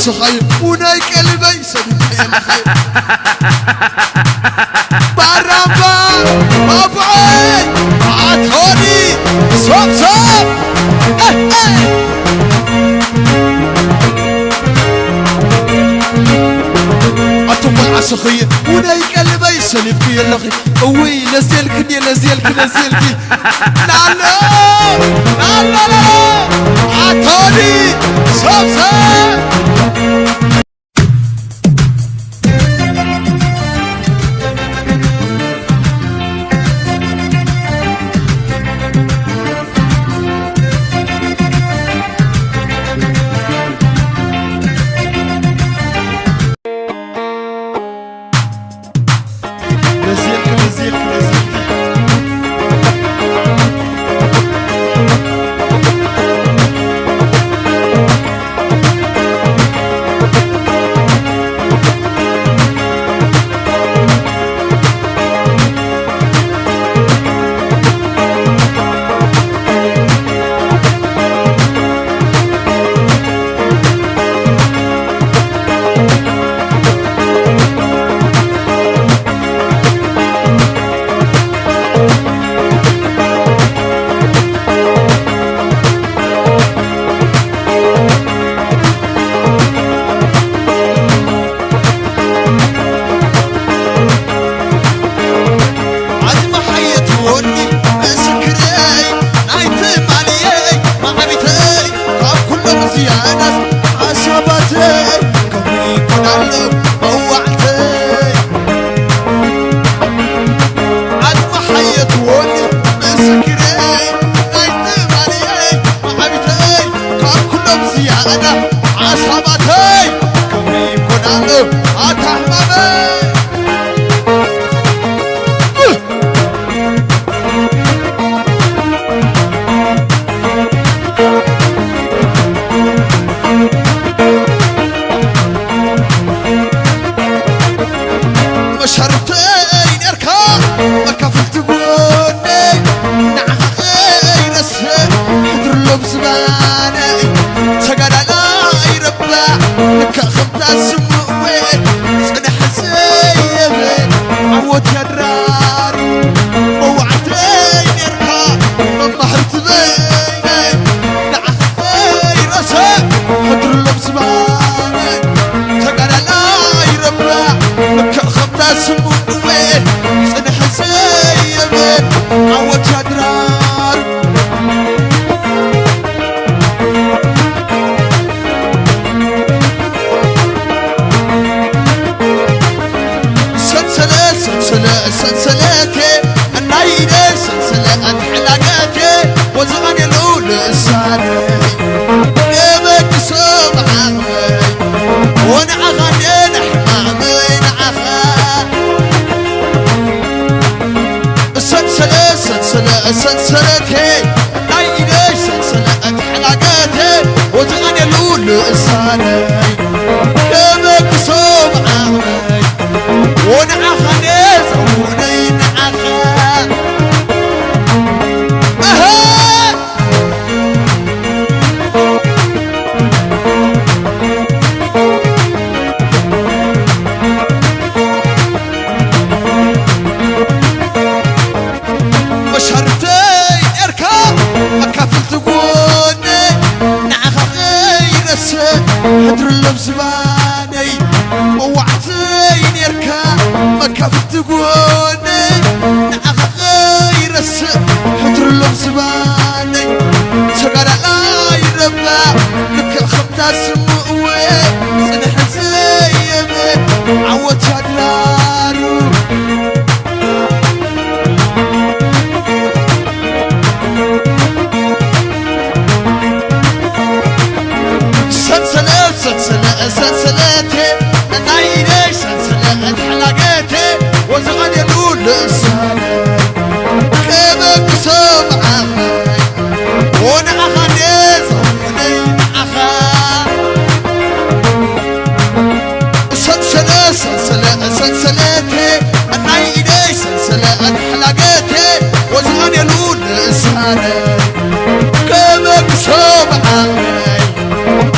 سخايب وناي قلبي سليم برامبا ابعي عطوني صوب صوب عطوا العسخية وناي قلبي سليم في اللغي وي نزلك نزلك لا لا لا لا لا عطوني صوب صوب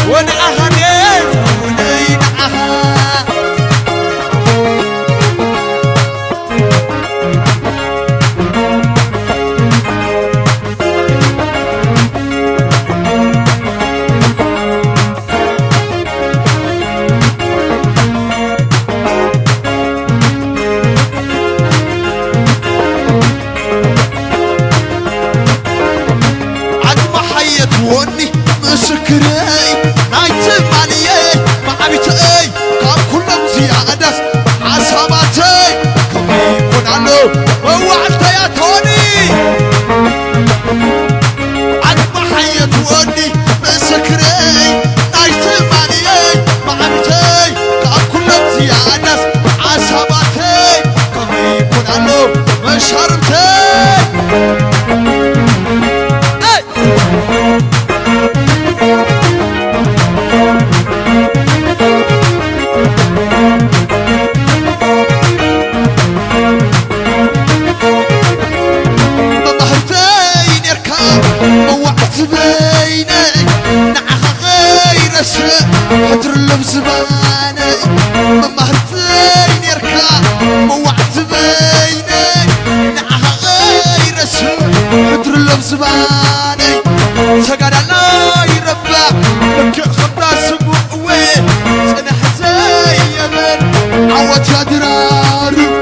وانا اغنيت زيادس عصاباتي كم يكون عنه ووعدت يا توني عقب حية ودي مسكري نايت ماني معبتي كم كل زيادس عصاباتي كم يكون عنه مشربتي حضر اللبس باني ممهرتين يركا موعت بيني نعها غير اسم حضر اللبس باني سقر الله يربع لك خباس قوي سنح زي يمن عوت يا دراري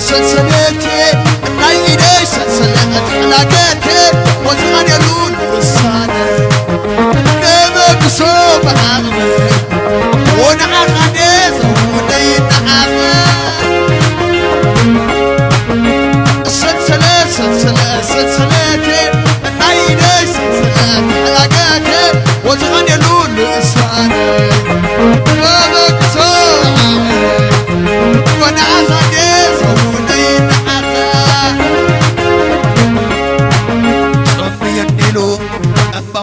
سلسلتي نايدي سلسلة حلاقتي وزغان يلون والصانة نبك صوب عغمي ونعغى نيز ونين عغمي سلسلتي نايدي سلسلة حلاقتي وزغان يلون والصانة نبك صوب عغمي ونعغى نيز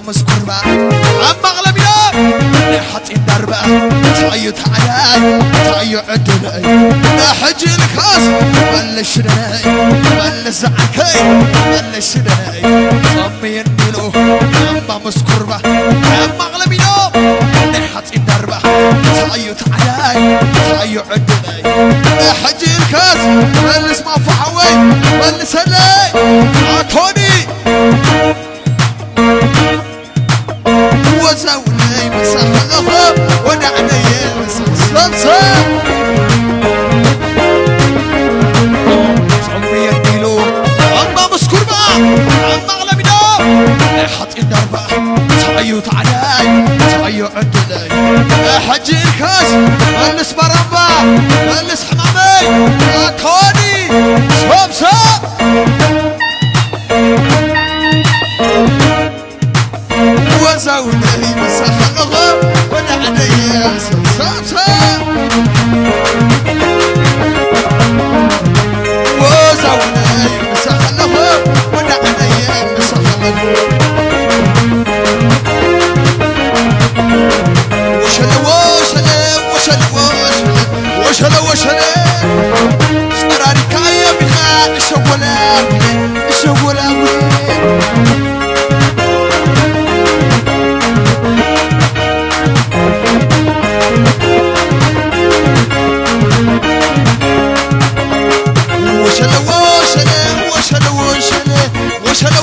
مسكربة أما أغلب يوم حاطين دربة تعيط علي تعيط عدلي حج الكاس بلش رناي بلش عكي بلش رناي صمي النيلو أما مسكربة أما أغلب يوم حاطين دربة تعيط علي تعيط عدلي حج الكاس بلش ما فحوي بلش لي عطوني وزولي مسخلهم ونعني مسخلصم صمي النيلو أما مسكربة أما أغلب يوم حاطين دربة تعيط علي تعيط عدلي حج الكاس ملس بربة ملس حمامي توني صوب وزولي مسخلهم ونعني مسخلصم وزولي مسخلهم ونعني مسخلهم وشلا سراري كايا بخا الشولا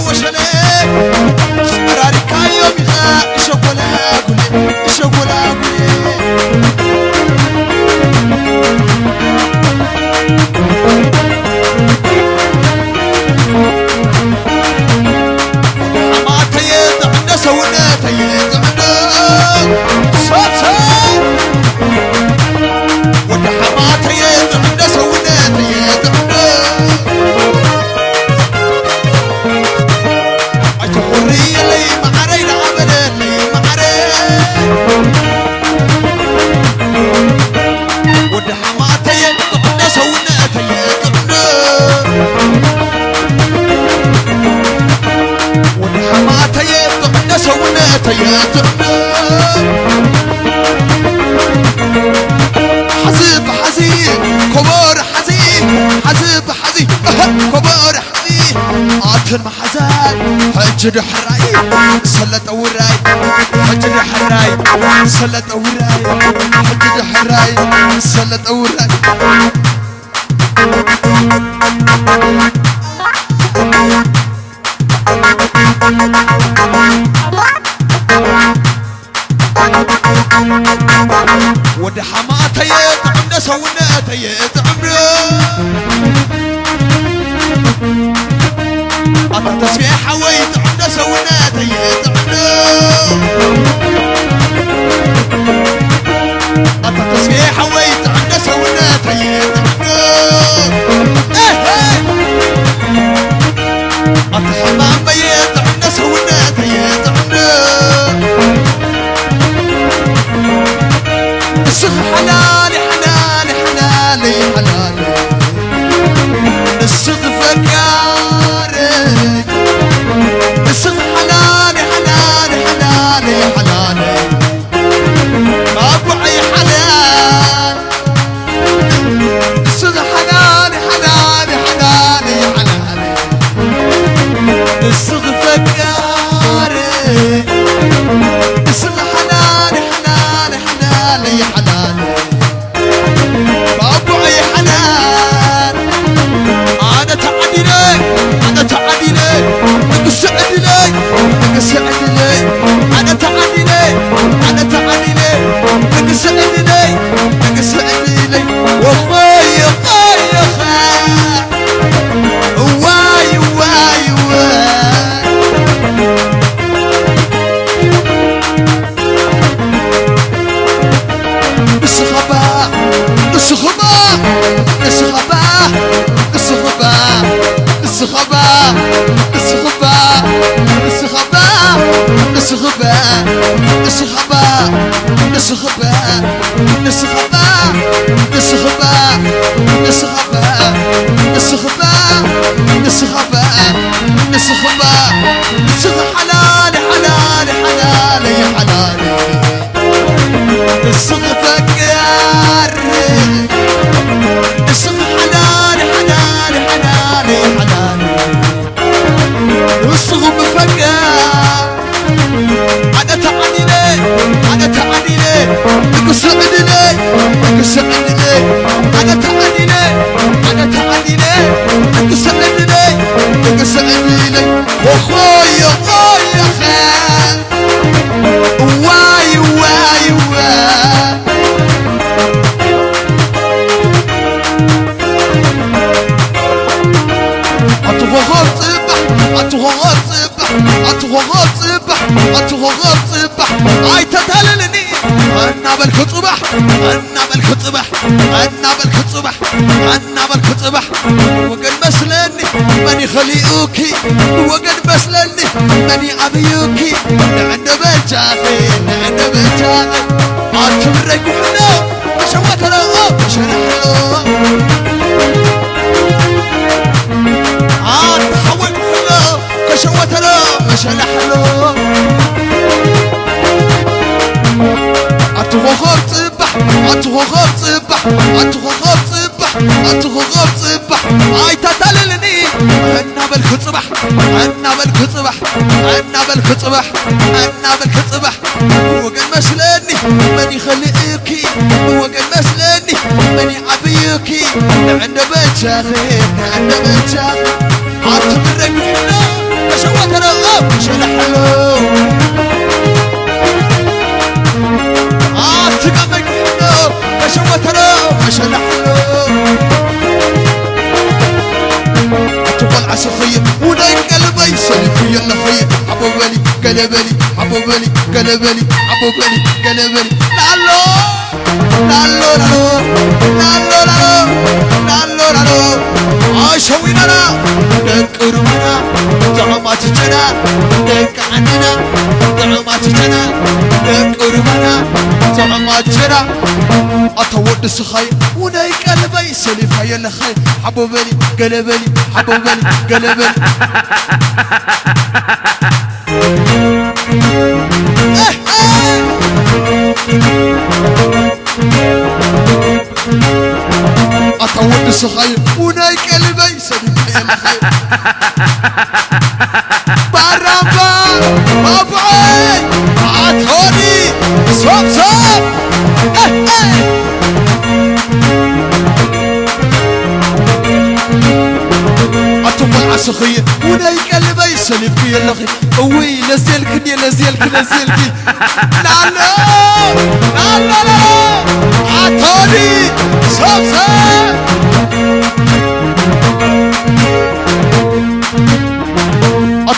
وشلا سراري كايا بخا الشولا حجر حراي سلط وراي حجر حراي سلط وراي حجر حراي سلط وراي ود حماتي يطعم سوناتي يطعم تسبيح حويت عنا سوينا تيت عنا تسبيح حويت عنا سوينا تيت عنا حمام بيت عنا سوينا تيت السخ حلالي حلالي حلالي حلالي السخ فكاري السخ حلالي حلالي حلالي حلالي ما ابعي حلال السخ حلالي حلالي حلالي حلالي السخ فكاري السخ حلالي حلالي حلالي حلالي ما ابعي حلال انا تعدي لي انا تعدي لي اقسعد لي اقسعد لي انا تعدي لي انا تعدي لي اقسعد لي اقسعد لي وخاي خاي خاي واي واي واي الصخبة الصخبة الصخبة الصخبة الصخبة الصخبة الصخبة الصخبة الصخبة الصخبة الصخبة الصخبة الصخبة الصخبة الصخبة الصخبة الصخ حلالي حلالي حلالي حلالي الصخ فكاري الصخ حلالي حلالي حلالي حلالي الصخ بفكار انا تعدي لي انا تعدي لي اقسعد لي اقسعد لي انا تعدي لي انا تعدي لي اقسعد لي اقسعد لي وخاي خاي خال واي واي واي اتغغر صبح اتغغر صبح اتغغر صبح اتغغر صبح اي تتللني انا بالكصبح انا بالكصبح انا بالكصبح انا بالكصبح وقد مسلني ماني خليوكي وقد مسلني ماني ابيوكي عند بجاقي عند بجاقي اتبرك وحنا شوات له شرحلو تحول حلو كشوت له مشلح له اتغغر صبح اتغغر صبح اتغغر صبح اتغغر صبح اي تتللني انا بالكصبح انا بالكصبح انا بالكصبح انا بالكصبح وقد مسلني ماني خليكي وقد مسلني ماني عبيكي عند بجاخي عند بجاخي عتبرك حلو كشوت له شلح له عتقمك حلو كشوت له شلح له اتقل عسخي وناي قلبي سلفي يلا خي حبوبلي قلبلي حبوبلي قلبلي حبوبلي قلبلي لالو لالو لالو لالو لالو لالو عاشوينا دقرمنا طعمات جنا دق عندنا طعمات جنا دقرمنا طعمات جنا اتود سخي وناي قلبي سلفي يلا خي حبوبلي قلبلي حبوبلي قلبلي اتود سخي وناي قلبي سلفي يلا خي بارامبا ابعي عطوني صوب صوب اتقل عسخية وناي قلبي سلفي يلا خي وي نزلك نزلك نزلك لا لا لا لا لا عطوني صوب صوب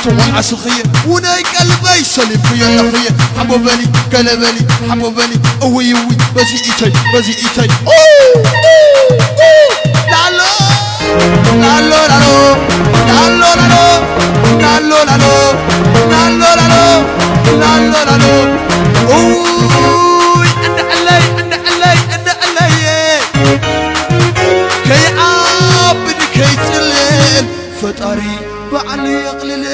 طوال عسخية وناي قلبي سليم خيا لخيا حبوبني قلبني حبوبني اوي اوي بزي ايتي لالو لالو لالو لالو لالو لالو لالو لالو اوي انا علي كي عابد كي تلل فطاري بعلي يقلل